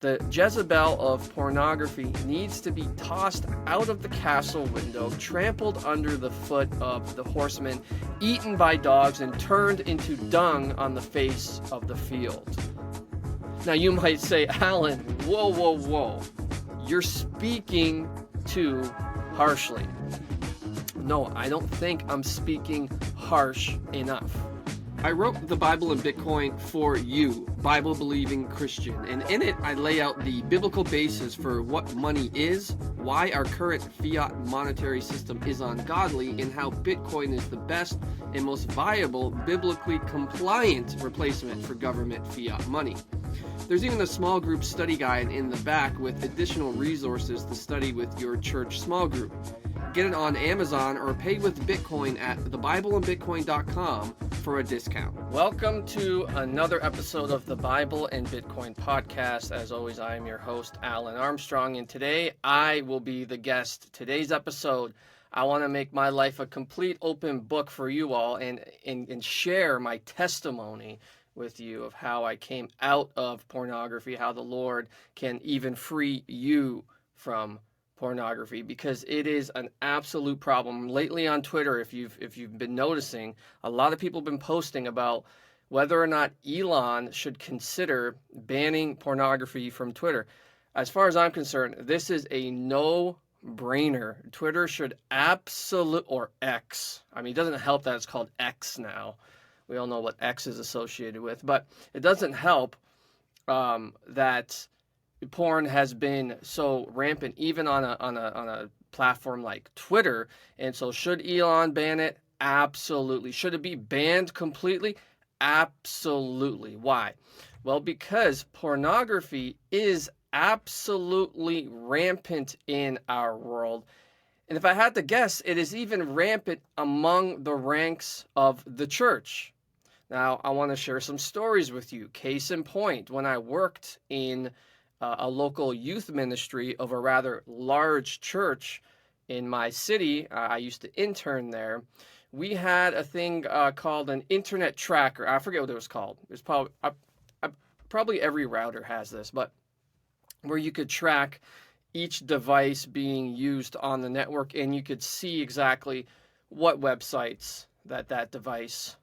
The Jezebel of pornography needs to be tossed out of the castle window, trampled under the foot of the horsemen, eaten by dogs, and turned into dung on the face of the field. Now you might say, Alan, whoa. You're speaking too harshly. No, I don't think I'm speaking harsh enough. I wrote the Bible and Bitcoin for you, Bible-believing Christian, and in it I lay out the biblical basis for what money is, why our current fiat monetary system is ungodly, and how Bitcoin is the best and most viable, biblically compliant replacement for government fiat money. There's even a small group study guide in the back with additional resources to study with your church small group. Get it on Amazon or pay with Bitcoin at thebibleandbitcoin.com for a discount. Welcome to another episode of the Bible and Bitcoin podcast. As always, I am your host, Alin Armstrong, and today I will be the guest. Today's episode, I want to make my life a complete open book for you all and share my testimony with you of how I came out of pornography, how the Lord can even free you from pornography, because it is an absolute problem. Lately on Twitter, if you've been noticing, a lot of people have been posting about whether or not Elon should consider banning pornography from Twitter. As far as I'm concerned, this is a no-brainer. Twitter should or X. I mean, it doesn't help that it's called X now. We all know what X is associated with, but it doesn't help that porn has been so rampant, even on a platform like Twitter. And so, should Elon ban it? Absolutely. Should it be banned completely? Absolutely. Why? Well, because pornography is absolutely rampant in our world. And if I had to guess, it is even rampant among the ranks of the church. Now, I want to share some stories with you. Case in point, when I worked in a local youth ministry of a rather large church in my city, I used to intern there. We had a thing called an internet tracker. I forget what it was called. It was probably every router has this, but where you could track each device being used on the network, and you could see exactly what websites that device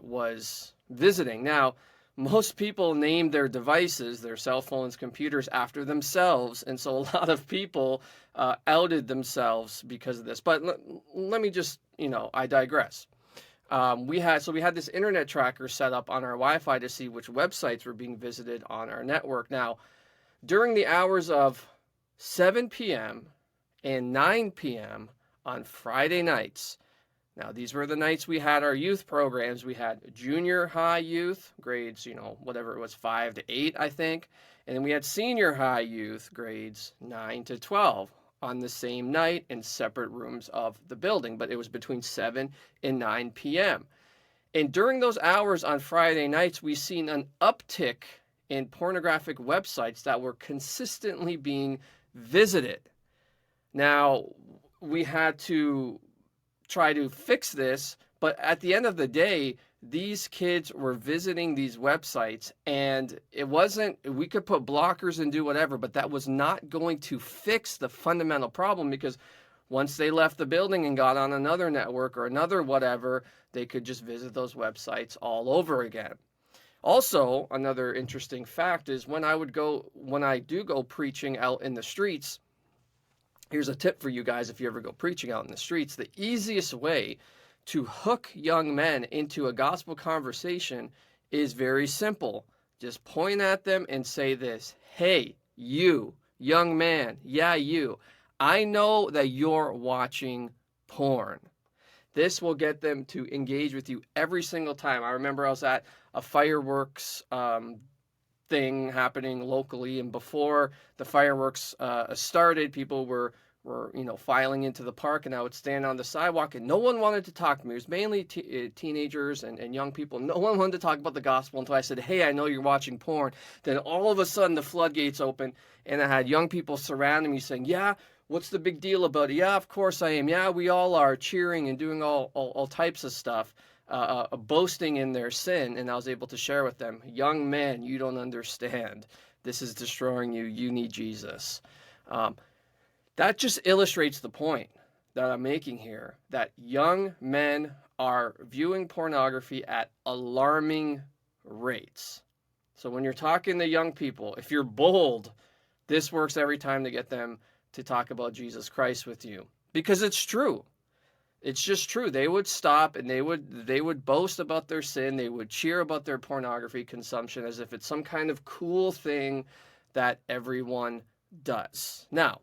was visiting. Now, most people name their devices, their cell phones, computers, after themselves, and so a lot of people outed themselves because of this. But let me just, I digress. We had this internet tracker set up on our Wi-Fi to see which websites were being visited on our network. Now, during the hours of 7 p.m. and 9 p.m. on Friday nights. Now, these were the nights we had our youth programs. We had junior high youth, grades, whatever it was, 5 to 8, I think. And then we had senior high youth, grades 9 to 12, on the same night in separate rooms of the building. But it was between 7 and 9 p.m. And during those hours on Friday nights, we've seen an uptick in pornographic websites that were consistently being visited. Now, we had to try to fix this, but at the end of the day, these kids were visiting these websites, and we could put blockers and do whatever, but that was not going to fix the fundamental problem, because once they left the building and got on another network or another whatever, they could just visit those websites all over again. Also, another interesting fact is when I do go preaching out in the streets, here's a tip for you guys if you ever go preaching out in the streets. The easiest way to hook young men into a gospel conversation is very simple. Just point at them and say this: "Hey, you, young man, yeah, you, I know that you're watching porn." This will get them to engage with you every single time. I remember I was at a fireworks thing happening locally, and before the fireworks started, people were filing into the park, and I would stand on the sidewalk, and no one wanted to talk to me. It was mainly teenagers and young people. No one wanted to talk about the gospel until I said, "Hey, I know you're watching porn." Then all of a sudden the floodgates open, and I had young people surrounding me saying, "Yeah, what's the big deal about it? Yeah, of course I am. Yeah, we all are," cheering and doing all types of stuff. Boasting in their sin. And I was able to share with them, "Young man, you don't understand. This is destroying you. You need Jesus. That just illustrates the point that I'm making here, that young men are viewing pornography at alarming rates. So when you're talking to young people, if you're bold, this works every time to get them to talk about Jesus Christ with you, because it's true. It's just true. They would stop and they would boast about their sin. They would cheer about their pornography consumption as if it's some kind of cool thing that everyone does. Now,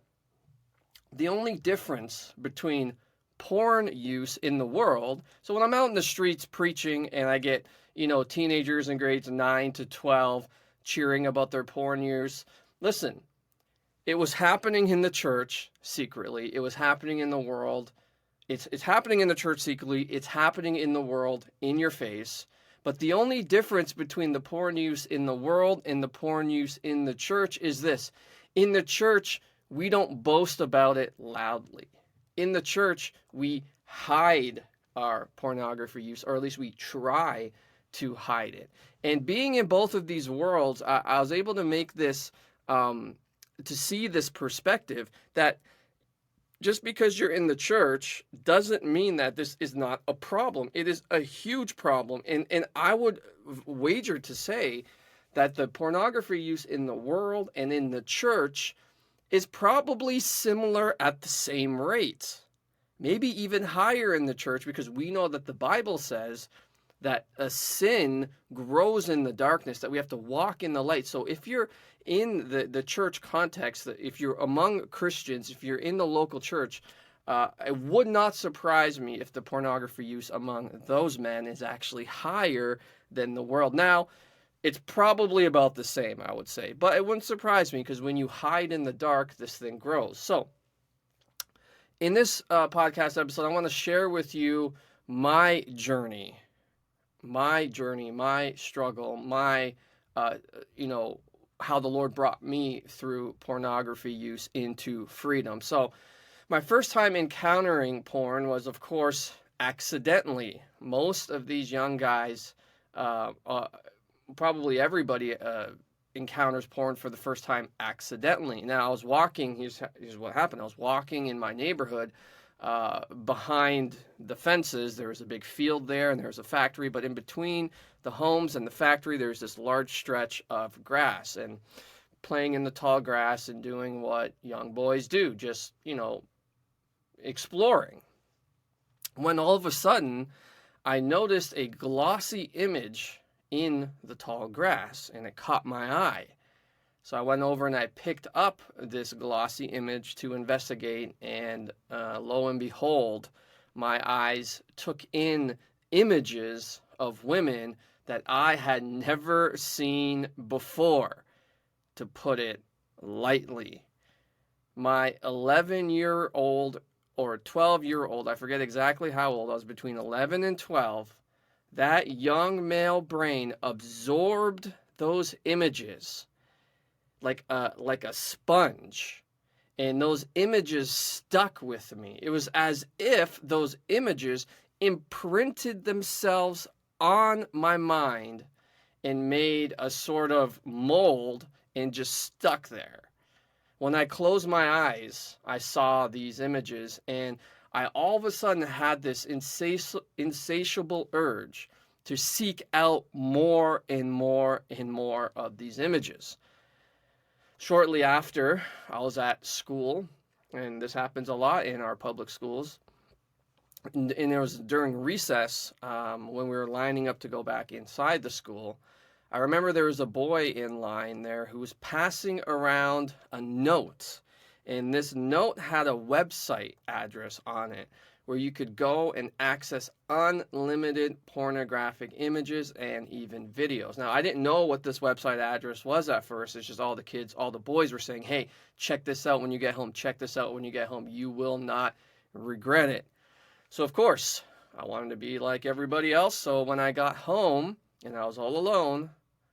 the only difference between porn use in the world, so when I'm out in the streets preaching and I get, teenagers in grades 9 to 12 cheering about their porn use, listen, it was happening in the church secretly. It was happening in the world. It's happening in the church secretly. It's happening in the world in your face. But the only difference between the porn use in the world and the porn use in the church is this. In the church, we don't boast about it loudly. In the church, we hide our pornography use, or at least we try to hide it. And being in both of these worlds, I was able to make this, to see this perspective that just because you're in the church doesn't mean that this is not a problem. It is a huge problem. And I would wager to say that the pornography use in the world and in the church is probably similar at the same rate. Maybe even higher in the church, because we know that the Bible says that a sin grows in the darkness, that we have to walk in the light. So if you're in the church context, if you're among Christians, if you're in the local church, it would not surprise me if the pornography use among those men is actually higher than the world. Now, it's probably about the same, I would say, but it wouldn't surprise me, because when you hide in the dark, this thing grows. So in this podcast episode, I want to share with you my journey, my struggle, how the Lord brought me through pornography use into freedom. So my first time encountering porn was, of course, accidentally. Most of these young guys, probably everybody, encounters porn for the first time accidentally. Now, I was walking, here's what happened. I was walking in my neighborhood, behind the fences. There was a big field there, and there was a factory, but in between the homes and the factory, there's this large stretch of grass, and playing in the tall grass and doing what young boys do, just, exploring. When all of a sudden, I noticed a glossy image in the tall grass, and it caught my eye. So I went over and I picked up this glossy image to investigate, and lo and behold, my eyes took in images of women that I had never seen before, to put it lightly. My 11-year-old or 12-year-old, I forget exactly how old, I was between 11 and 12, that young male brain absorbed those images like a sponge, and those images stuck with me. It was as if those images imprinted themselves on my mind and made a sort of mold and just stuck there. When I closed my eyes, I saw these images, and I all of a sudden had this insatiable urge to seek out more and more and more of these images. Shortly after, I was at school, and this happens a lot in our public schools. And it was during recess, when we were lining up to go back inside the school. I remember there was a boy in line there who was passing around a note, and this note had a website address on it where you could go and access unlimited pornographic images and even videos. Now, I didn't know what this website address was at first. It's just all the boys were saying, hey, check this out when you get home. Check this out when you get home. You will not regret it. So, of course, I wanted to be like everybody else. So when I got home and I was all alone,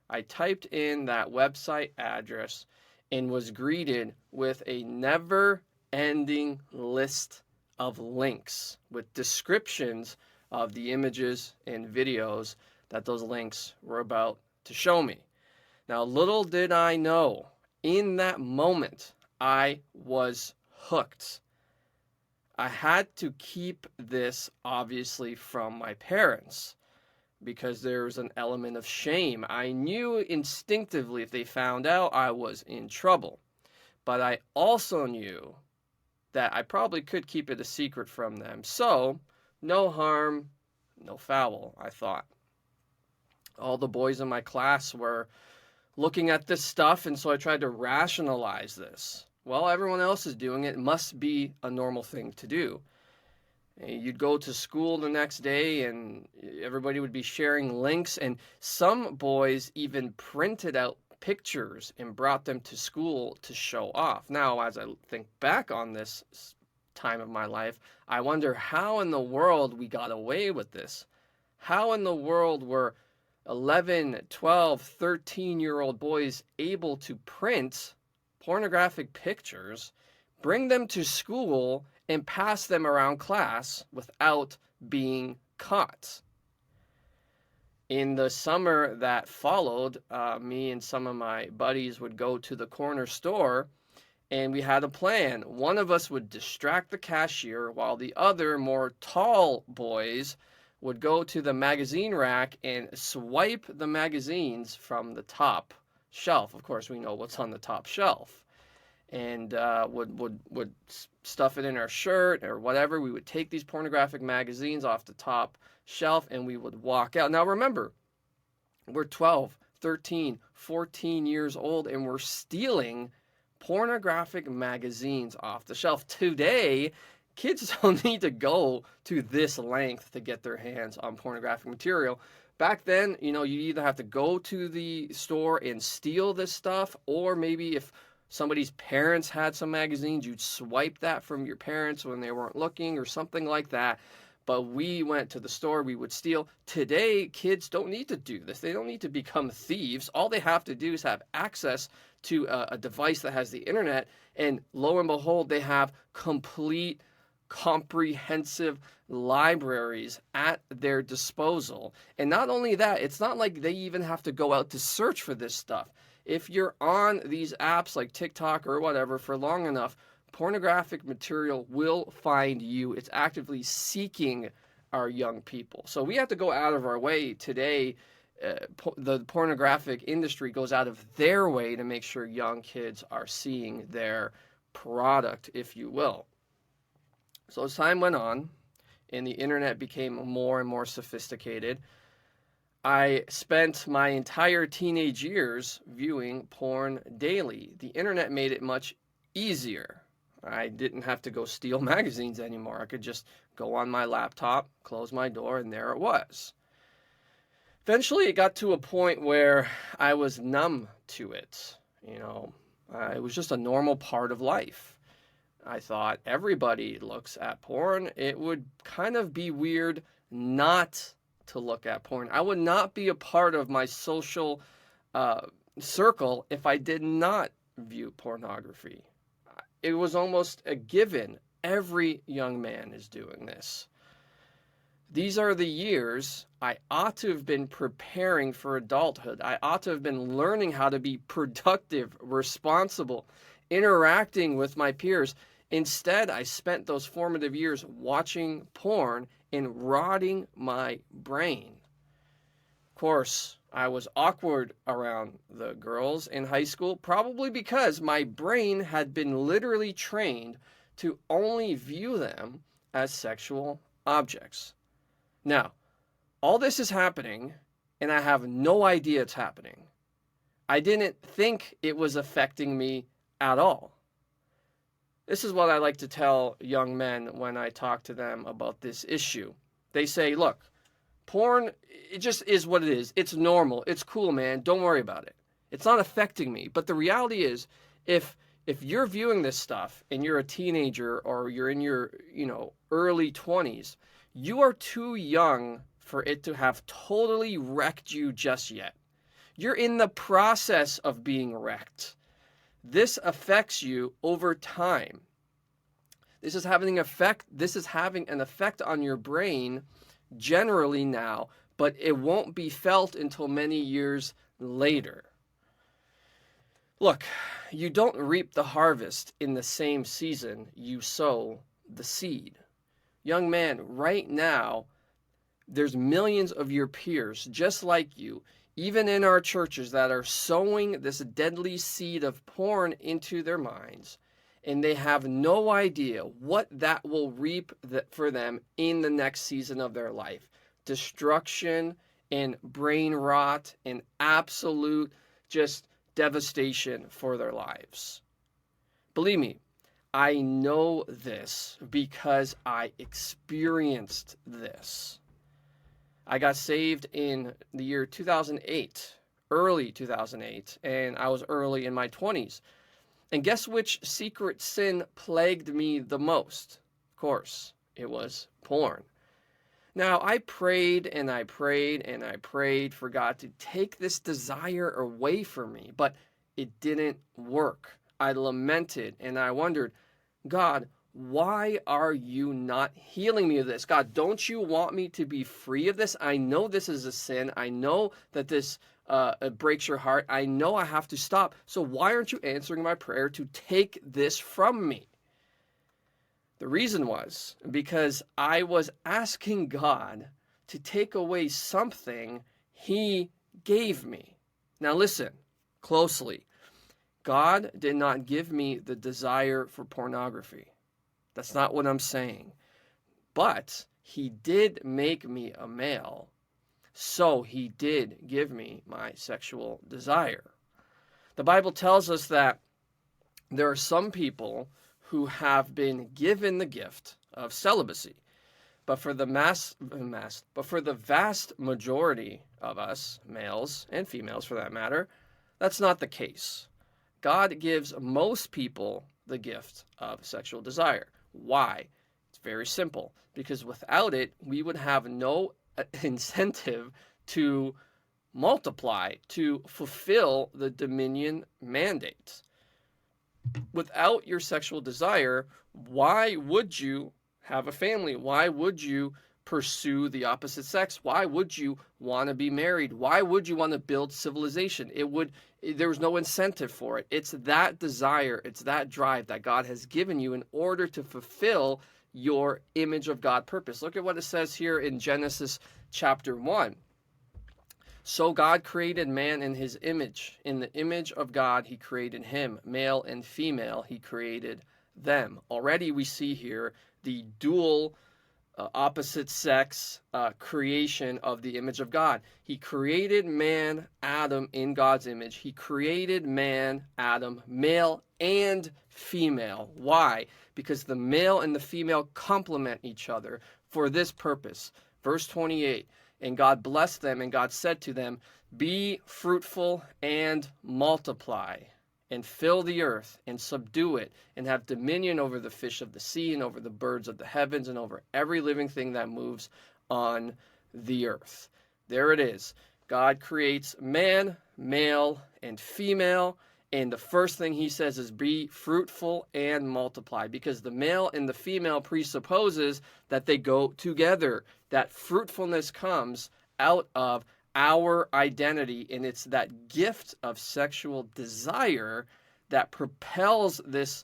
I typed in that website address and was greeted with a never-ending list of links with descriptions of the images and videos that those links were about to show me. Now, little did I know, in that moment, I was hooked. I had to keep this, obviously, from my parents because there's an element of shame. I knew instinctively if they found out, I was in trouble. But I also knew that I probably could keep it a secret from them. So, no harm, no foul, I thought. All the boys in my class were looking at this stuff, and so I tried to rationalize this. Well, everyone else is doing it. It must be a normal thing to do. You'd go to school the next day, and everybody would be sharing links, and some boys even printed out pictures and brought them to school to show off. Now, as I think back on this time of my life, I wonder how in the world we got away with this. How in the world were 11, 12, 13-year-old boys able to print pornographic pictures, bring them to school, and pass them around class without being caught? In the summer that followed, me and some of my buddies would go to the corner store, and we had a plan. One of us would distract the cashier while the other, more tall boys would go to the magazine rack and swipe the magazines from the top shelf. Of course, we know what's on the top shelf. And would stuff it in our shirt or whatever. We would take these pornographic magazines off the top shelf and we would walk out. Now remember, we're 12, 13, 14 years old and we're stealing pornographic magazines off the shelf. Today, kids don't need to go to this length to get their hands on pornographic material. Back then, you either have to go to the store and steal this stuff, or maybe if somebody's parents had some magazines, you'd swipe that from your parents when they weren't looking or something like that. But we went to the store, we would steal. Today, kids don't need to do this. They don't need to become thieves. All they have to do is have access to a device that has the internet, and lo and behold, they have complete, comprehensive libraries at their disposal. And not only that, it's not like they even have to go out to search for this stuff. If you're on these apps like TikTok or whatever for long enough, pornographic material will find you. It's actively seeking our young people. So we have to go out of our way today. The pornographic industry goes out of their way to make sure young kids are seeing their product, if you will. So as time went on and the internet became more and more sophisticated, I spent my entire teenage years viewing porn daily. The internet made it much easier. I didn't have to go steal magazines anymore. I could just go on my laptop, close my door, and there it was. Eventually, it got to a point where I was numb to it. It was just a normal part of life. I thought everybody looks at porn. It would kind of be weird not to look at porn. I would not be a part of my social circle if I did not view pornography. It was almost a given. Every young man is doing this. These are the years I ought to have been preparing for adulthood. I ought to have been learning how to be productive, responsible, interacting with my peers. Instead, I spent those formative years watching porn and rotting my brain. Of course, I was awkward around the girls in high school, probably because my brain had been literally trained to only view them as sexual objects. Now, all this is happening, and I have no idea it's happening. I didn't think it was affecting me at all. This is what I like to tell young men when I talk to them about this issue. They say, look, porn, it just is what it is. It's normal. It's cool, man. Don't worry about it. It's not affecting me. But the reality is, if you're viewing this stuff and you're a teenager or you're in your, early 20s, you are too young for it to have totally wrecked you just yet. You're in the process of being wrecked. This affects you over time. This is having an effect on your brain generally now, but it won't be felt until many years later. Look, you don't reap the harvest in the same season you sow the seed. Young man, right now, there's millions of your peers just like you, even in our churches, that are sowing this deadly seed of porn into their minds, and they have no idea what that will reap for them in the next season of their life. Destruction and brain rot and absolute just devastation for their lives. Believe me, I know this because I experienced this. I got saved in the year 2008, early 2008, and I was early in my 20s. And guess which secret sin plagued me the most? Of course, it was porn. Now, I prayed and I prayed and I prayed for God to take this desire away from me, but it didn't work. I lamented and I wondered, God, why are you not healing me of this? God, don't you want me to be free of this? I know this is a sin. I know that this breaks your heart. I know I have to stop. So why aren't you answering my prayer to take this from me? The reason was because I was asking God to take away something he gave me. Now listen closely. God did not give me the desire for pornography. That's not what I'm saying. But he did make me a male, so he did give me my sexual desire. The Bible tells us that there are some people who have been given the gift of celibacy, but for the vast majority of us, males and females for that matter, that's not the case. God gives most people the gift of sexual desire. Why? It's very simple. Because without it, we would have no incentive to multiply, to fulfill the dominion mandate. Without your sexual desire, why would you have a family? Why would you pursue the opposite sex? Why would you want to be married? Why would you want to build civilization? There was no incentive for it. It's that desire, it's that drive that God has given you in order to fulfill your image of God purpose. Look at what it says here in Genesis chapter 1. So God created man in his image. In the image of God, he created him. Male and female, he created them. Already we see here the dual opposite sex creation of the image of God. He created man, Adam, in God's image. He created man, Adam, male and female. Why? Because the male and the female complement each other for this purpose. Verse 28, and God blessed them, and God said to them, be fruitful and multiply, and fill the earth, and subdue it, and have dominion over the fish of the sea, and over the birds of the heavens, and over every living thing that moves on the earth. There it is. God creates man, male, and female, and the first thing he says is be fruitful and multiply, because the male and the female presupposes that they go together. That fruitfulness comes out of our identity, and it's that gift of sexual desire that propels this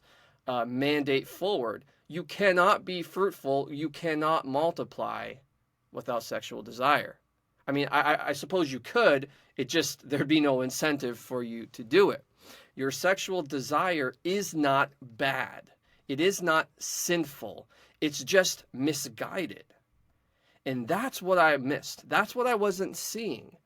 mandate forward. You cannot be fruitful, you cannot multiply without sexual desire. I mean, I suppose you could, there'd be no incentive for you to do it. Your sexual desire is not bad. It is not sinful. It's just misguided. And that's what I missed. That's what I wasn't seeing.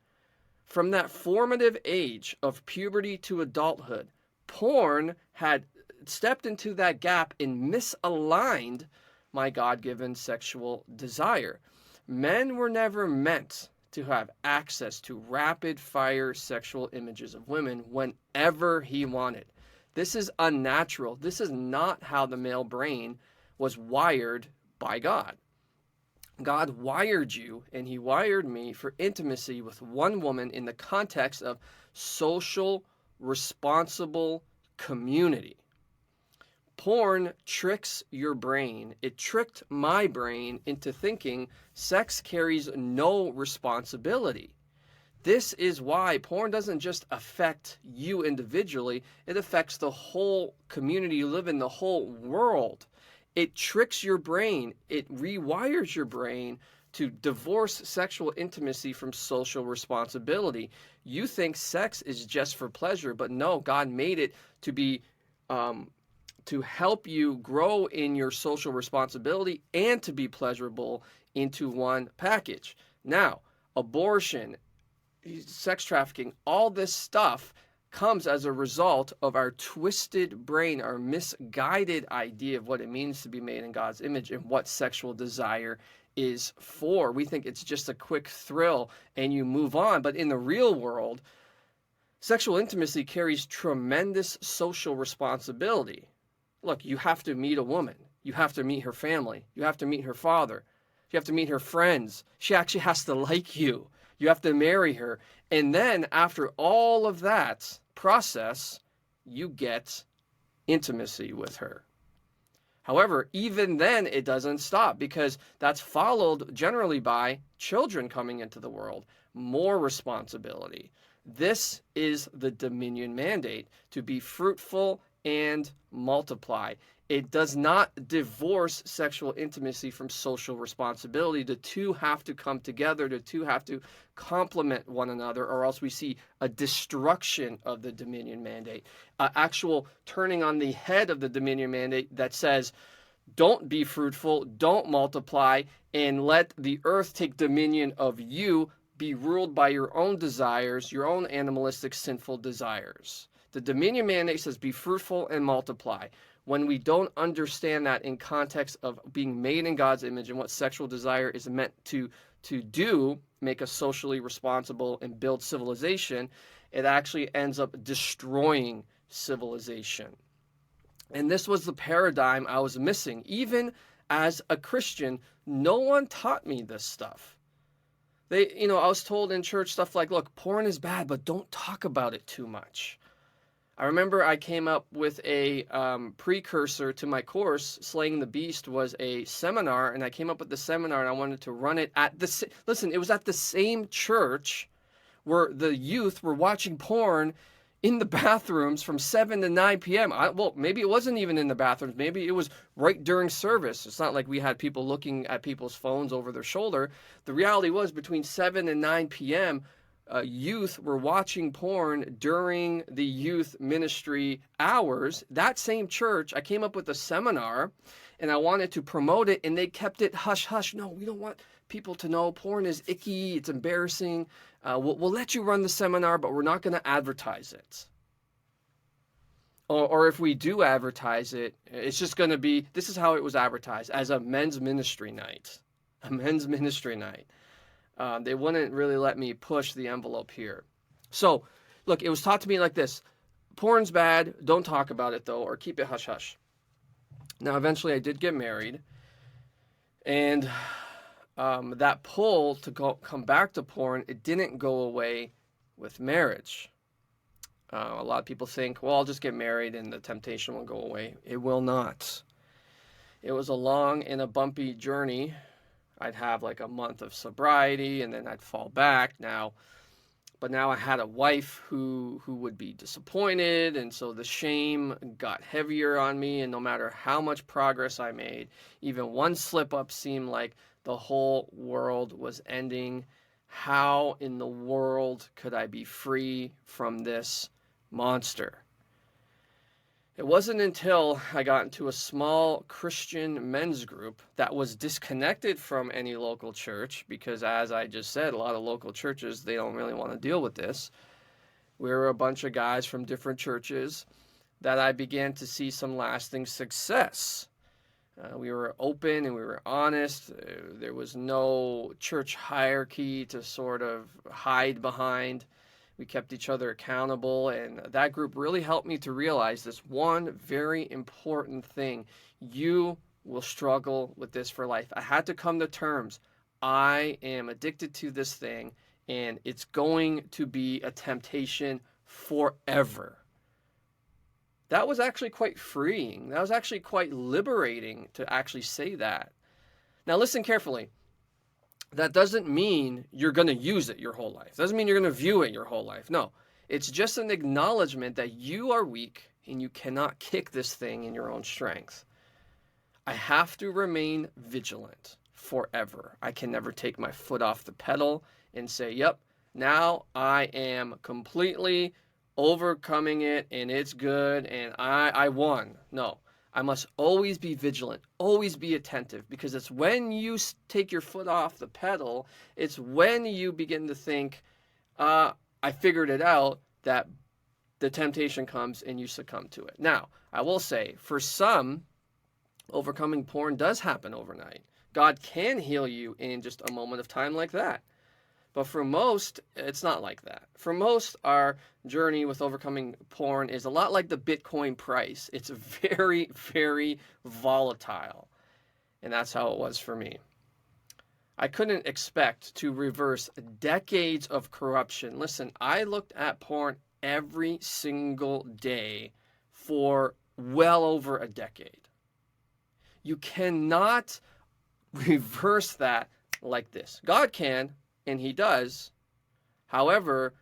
From that formative age of puberty to adulthood, porn had stepped into that gap and misaligned my God-given sexual desire. Men were never meant to have access to rapid-fire sexual images of women whenever he wanted. This is unnatural. This is not how the male brain was wired by God. God wired you, and he wired me for intimacy with one woman in the context of social, responsible community. Porn tricks your brain. It tricked my brain into thinking sex carries no responsibility. This is why porn doesn't just affect you individually, it affects the whole community you live in, the whole world. It tricks your brain, it rewires your brain to divorce sexual intimacy from social responsibility. You think sex is just for pleasure, but no, God made it to be to help you grow in your social responsibility and to be pleasurable into one package. Now, abortion, sex trafficking, all this stuff comes as a result of our twisted brain, our misguided idea of what it means to be made in God's image and what sexual desire is for. We think it's just a quick thrill and you move on. But in the real world, sexual intimacy carries tremendous social responsibility. Look, you have to meet a woman. You have to meet her family. You have to meet her father. You have to meet her friends. She actually has to like you. You have to marry her. And then after all of that process, you get intimacy with her. However, even then it doesn't stop, because that's followed generally by children coming into the world, more responsibility. This is the dominion mandate, to be fruitful and multiply. It does not divorce sexual intimacy from social responsibility. The two have to come together. The two have to complement one another, or else we see a destruction of the dominion mandate, actual turning on the head of the dominion mandate that says, don't be fruitful, don't multiply, and let the earth take dominion of you, be ruled by your own desires, your own animalistic, sinful desires. The dominion mandate says, be fruitful and multiply. When we don't understand that in context of being made in God's image and what sexual desire is meant to do, make us socially responsible and build civilization, it actually ends up destroying civilization. And this was the paradigm I was missing. Even as a Christian, no one taught me this stuff. I was told in church stuff like, look, porn is bad, but don't talk about it too much. I remember I came up with a precursor to my course. Slaying the Beast was a seminar, and I came up with the seminar, and I wanted to run it at it was at the same church where the youth were watching porn in the bathrooms from 7 to 9 p.m. Maybe it wasn't even in the bathrooms. Maybe it was right during service. It's not like we had people looking at people's phones over their shoulder. The reality was, between 7 and 9 p.m., youth were watching porn during the youth ministry hours. That same church, I came up with a seminar, and I wanted to promote it, and they kept it hush-hush. No, we don't want people to know. Porn is icky. It's embarrassing. We'll let you run the seminar, but we're not going to advertise it. Or if we do advertise it, it's just going to be, this is how it was advertised, as a men's ministry night. A men's ministry night. They wouldn't really let me push the envelope here. So, look, it was taught to me like this. Porn's bad. Don't talk about it, though, or keep it hush-hush. Now, eventually I did get married. And that pull to come back to porn, it didn't go away with marriage. A lot of people think, well, I'll just get married and the temptation will go away. It will not. It was a long and a bumpy journey. I'd have like a month of sobriety, and then I'd fall back. But now I had a wife who would be disappointed, and so the shame got heavier on me, and no matter how much progress I made, even one slip-up seemed like the whole world was ending. How in the world could I be free from this monster? It wasn't until I got into a small Christian men's group that was disconnected from any local church, because as I just said, a lot of local churches, they don't really want to deal with this. We were a bunch of guys from different churches that I began to see some lasting success. We were open and we were honest. There was no church hierarchy to sort of hide behind. We kept each other accountable, and that group really helped me to realize this one very important thing. You will struggle with this for life. I had to come to terms. I am addicted to this thing, and it's going to be a temptation forever. That was actually quite freeing. That was actually quite liberating to actually say that. Now listen carefully. that doesn't mean you're going to use it your whole life. Doesn't mean you're going to view it your whole life. No, it's just an acknowledgement that you are weak and you cannot kick this thing in your own strength. I have to remain vigilant forever. I can never take my foot off the pedal and say, yep, now I am completely overcoming it and it's good and I won. No, I must always be vigilant, always be attentive, because it's when you take your foot off the pedal, it's when you begin to think, I figured it out, that the temptation comes and you succumb to it. Now, I will say, for some, overcoming porn does happen overnight. God can heal you in just a moment of time like that. But for most, it's not like that. For most, our journey with overcoming porn is a lot like the Bitcoin price. It's very, very volatile. And that's how it was for me. I couldn't expect to reverse decades of corruption. Listen, I looked at porn every single day for well over a decade. You cannot reverse that like this. God can, and he does. However,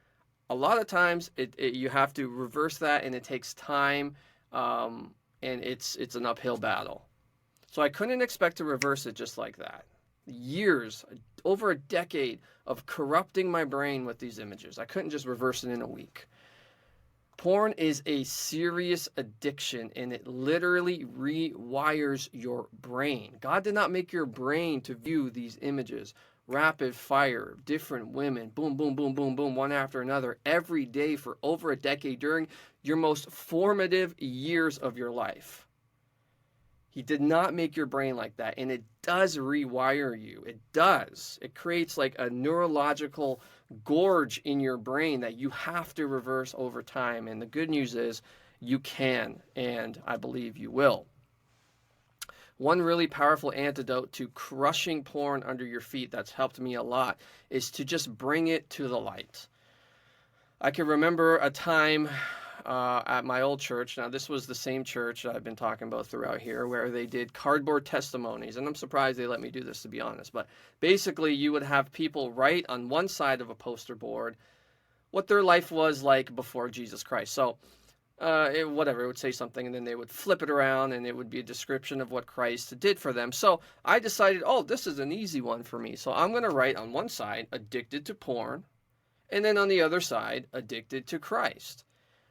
a lot of times you have to reverse that, and it takes time, and it's an uphill battle. So I couldn't expect to reverse it just like that. Years, over a decade of corrupting my brain with these images. I couldn't just reverse it in a week. Porn is a serious addiction, and it literally rewires your brain. God did not make your brain to view these images rapid fire, different women, boom, boom, boom, boom, boom, one after another, every day for over a decade during your most formative years of your life. He did not make your brain like that, and it does rewire you. It does. It creates like a neurological gorge in your brain that you have to reverse over time. And the good news is you can, and I believe you will. One really powerful antidote to crushing porn under your feet that's helped me a lot is to just bring it to the light. I can remember a time at my old church. Now, this was the same church I've been talking about throughout here, where they did cardboard testimonies. And I'm surprised they let me do this, to be honest. But basically, you would have people write on one side of a poster board what their life was like before Jesus Christ. So it would say something, and then they would flip it around, and it would be a description of what Christ did for them. So I decided, this is an easy one for me. So I'm going to write on one side, addicted to porn, and then on the other side, addicted to Christ.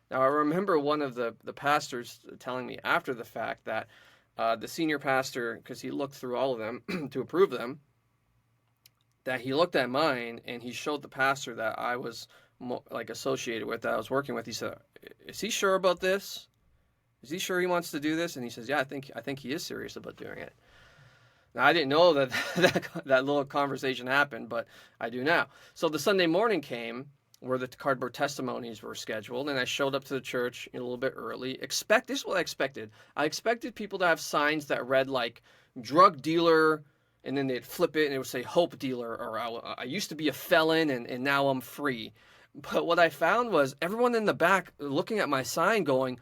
Now, I remember one of the pastors telling me after the fact that the senior pastor, because he looked through all of them to approve them, that he looked at mine and he showed the pastor that I was associated with, that I was working with. He said, "Is he sure about this? Is he sure he wants to do this?" And he says, "Yeah, I think he is serious about doing it." Now, I didn't know that little conversation happened, but I do now. So the Sunday morning came, where the cardboard testimonies were scheduled, and I showed up to the church a little bit early. This is what I expected. I expected people to have signs that read like drug dealer, and then they'd flip it and it would say hope dealer, or I used to be a felon and now I'm free. But what I found was everyone in the back looking at my sign going,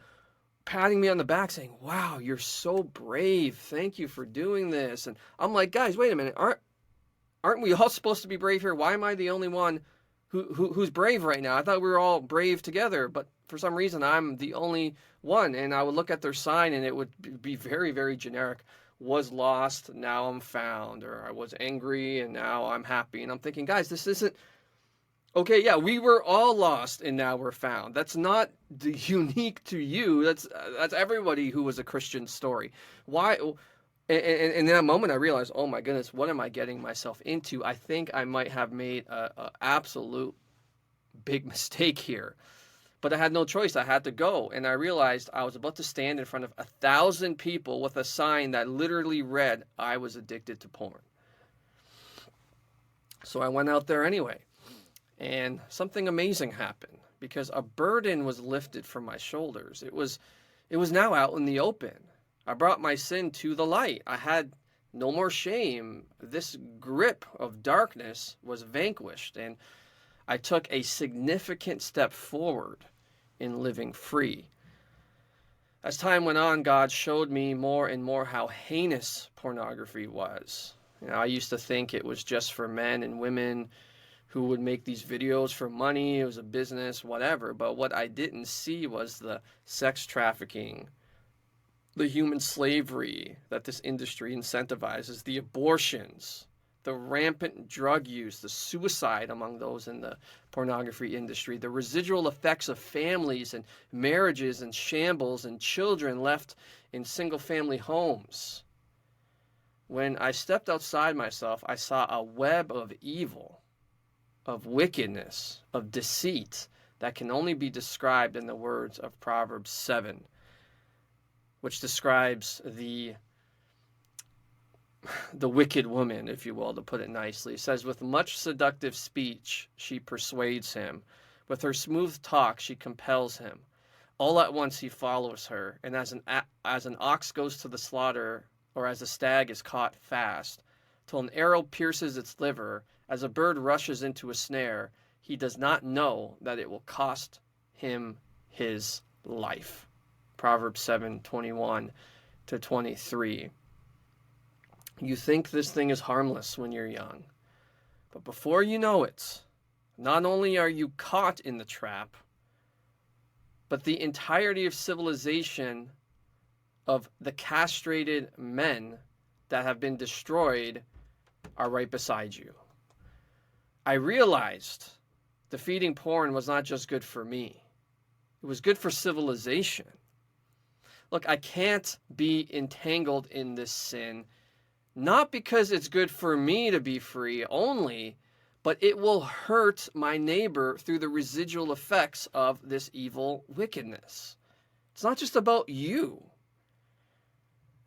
patting me on the back saying, "Wow, you're so brave. Thank you for doing this." And I'm like, guys, wait a minute. Aren't we all supposed to be brave here? Why am I the only one who's brave right now? I thought we were all brave together, but for some reason I'm the only one. And I would look at their sign and it would be very, very generic. Was lost, now I'm found. Or I was angry and now I'm happy. And I'm thinking, guys, this isn't... Okay, yeah, we were all lost and now we're found. That's not unique to you. That's everybody who was a Christian story. Why... And in that moment, I realized, oh my goodness, what am I getting myself into? I think I might have made an absolute big mistake here. But I had no choice. I had to go. And I realized I was about to stand in front of 1,000 people with a sign that literally read, "I was addicted to porn." So I went out there anyway. And something amazing happened, because a burden was lifted from my shoulders. It was now out in the open. I brought my sin to the light. I had no more shame. This grip of darkness was vanquished, and I took a significant step forward in living free. As time went on, God showed me more and more how heinous pornography was. I used to think it was just for men and women who would make these videos for money. It was a business, whatever. But what I didn't see was the sex trafficking, the human slavery that this industry incentivizes, the abortions, the rampant drug use, the suicide among those in the pornography industry, the residual effects of families and marriages and shambles and children left in single-family homes. When I stepped outside myself, I saw a web of evil, of wickedness, of deceit that can only be described in the words of Proverbs 7, which describes the wicked woman, if you will, to put it nicely. It says, with much seductive speech she persuades him. With her smooth talk she compels him. All at once he follows her, and as an ox goes to the slaughter, or as a stag is caught fast, till an arrow pierces its liver, as a bird rushes into a snare, he does not know that it will cost him his life. Proverbs 7:21-23. You think this thing is harmless when you're young, but before you know it, not only are you caught in the trap, but the entirety of civilization of the castrated men that have been destroyed are right beside you. I realized defeating porn was not just good for me. It was good for civilization. Look, I can't be entangled in this sin, not because it's good for me to be free only, but it will hurt my neighbor through the residual effects of this evil wickedness. It's not just about you.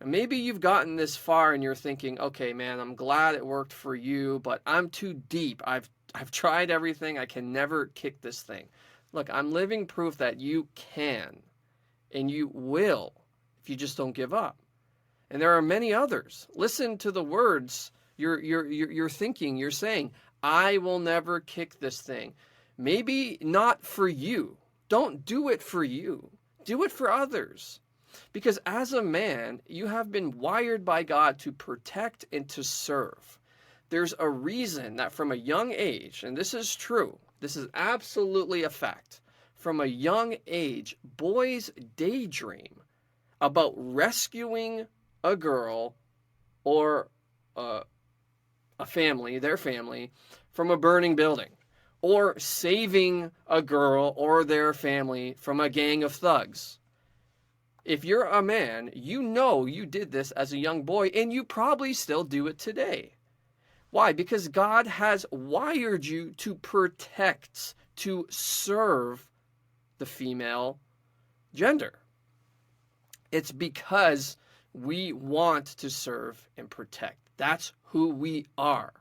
And maybe you've gotten this far and you're thinking, okay, man, I'm glad it worked for you, but I'm too deep. I've tried everything. I can never kick this thing. Look, I'm living proof that you can and you will if you just don't give up. And there are many others. Listen to the words you're thinking, you're saying, I will never kick this thing. Maybe not for you. Don't do it for you. Do it for others. Because as a man, you have been wired by God to protect and to serve. There's a reason that from a young age, and this is true, this is absolutely a fact, from a young age, boys daydream about rescuing a girl or a family, their family, from a burning building, or saving a girl or their family from a gang of thugs. If you're a man, you know you did this as a young boy, and you probably still do it today. Why? Because God has wired you to protect, to serve the female gender. It's because we want to serve and protect. That's who we are.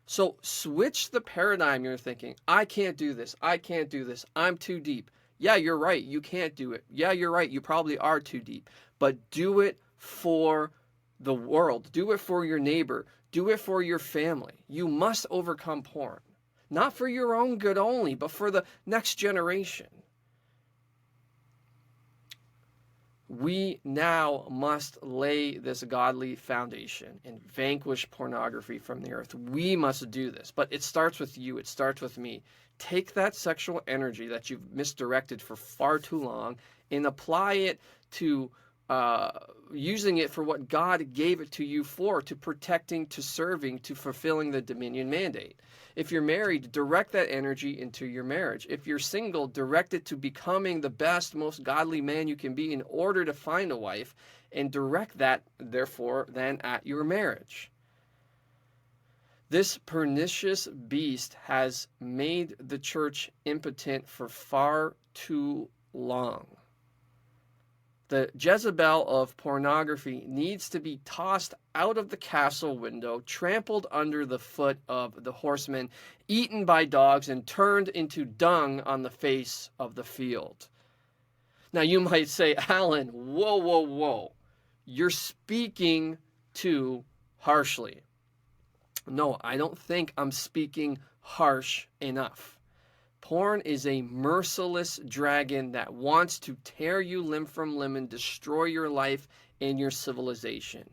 So switch the paradigm. You're thinking, I can't do this. I can't do this. I'm too deep. Yeah, you're right. You can't do it. Yeah, you're right. You probably are too deep. But do it for the world. Do it for your neighbor. Do it for your family. You must overcome porn. Not for your own good only, but for the next generation. We now must lay this godly foundation and vanquish pornography from the earth. We must do this, but it starts with you. It starts with me. Take that sexual energy that you've misdirected for far too long and apply it to using it for what God gave it to you for, to protecting, to serving, to fulfilling the dominion mandate. If you're married, direct that energy into your marriage. If you're single, direct it to becoming the best, most godly man you can be in order to find a wife, and direct that, therefore, then at your marriage. This pernicious beast has made the church impotent for far too long. The Jezebel of pornography needs to be tossed out of the castle window, trampled under the foot of the horsemen, eaten by dogs, and turned into dung on the face of the field. Now you might say, Alan, whoa, whoa, whoa. You're speaking too harshly. No, I don't think I'm speaking harsh enough. Porn is a merciless dragon that wants to tear you limb from limb and destroy your life and your civilization.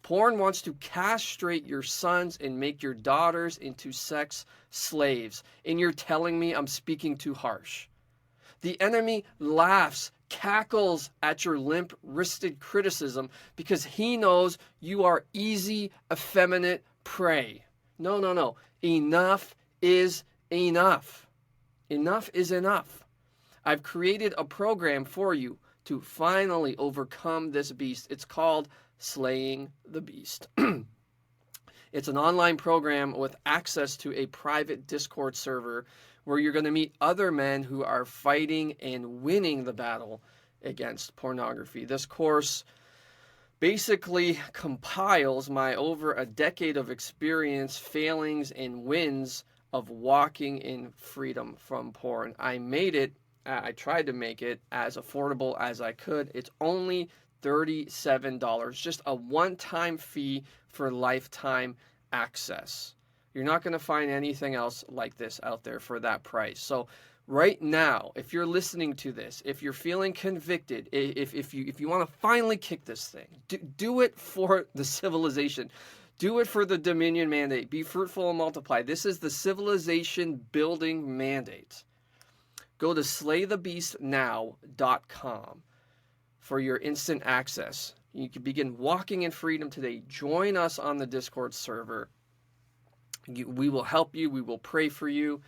Porn wants to castrate your sons and make your daughters into sex slaves. And you're telling me I'm speaking too harsh. The enemy laughs, cackles at your limp-wristed criticism because he knows you are easy, effeminate prey. No, no, no. Enough is enough. Enough is enough. I've created a program for you to finally overcome this beast. It's called Slaying the Beast. It's an online program with access to a private Discord server where you're going to meet other men who are fighting and winning the battle against pornography. This course basically compiles my over a decade of experience, failings, and wins of walking in freedom from porn. I tried to make it as affordable as I could. It's only $37, just a one-time fee for lifetime access. You're not going to find anything else like this out there for that price. So right now, if you're listening to this, if you're feeling convicted, if you want to finally kick this thing, do it for the civilization. Do it for the dominion mandate. Be fruitful and multiply. This is the civilization building mandate. Go to slaythebeastnow.com for your instant access. You can begin walking in freedom today. Join us on the Discord server. We will help you. We will pray for you.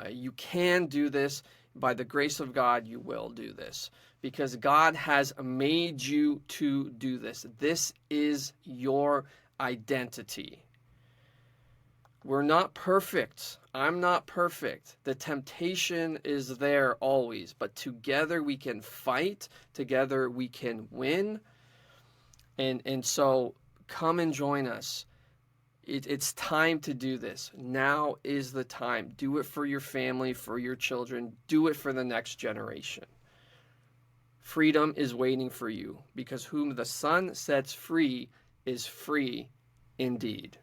You can do this. By the grace of God, you will do this. Because God has made you to do this. This is your identity. We're not perfect. I'm not perfect. The temptation is there always. But together we can fight. Together we can win. And so come and join us. It's time to do this. Now is the time. Do it for your family, for your children. Do it for the next generation. Freedom is waiting for you, because whom the Son sets free is free indeed.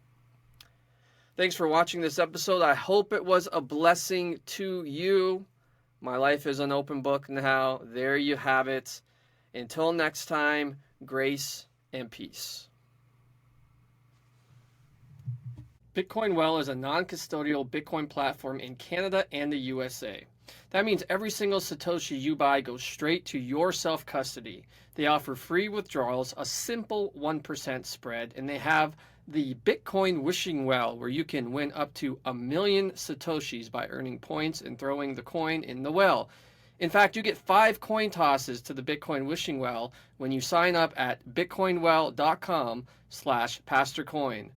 Thanks for watching this episode. I hope it was a blessing to you. My life is an open book now. There you have it. Until next time, grace and peace. Bitcoin Well is a non-custodial Bitcoin platform in Canada and the USA. That means every single Satoshi you buy goes straight to your self-custody. They offer free withdrawals, a simple 1% spread, and they have the Bitcoin Wishing Well, where you can win up to 1,000,000 Satoshis by earning points and throwing the coin in the well. In fact, you get 5 coin tosses to the Bitcoin Wishing Well when you sign up at bitcoinwell.com/pastorcoin.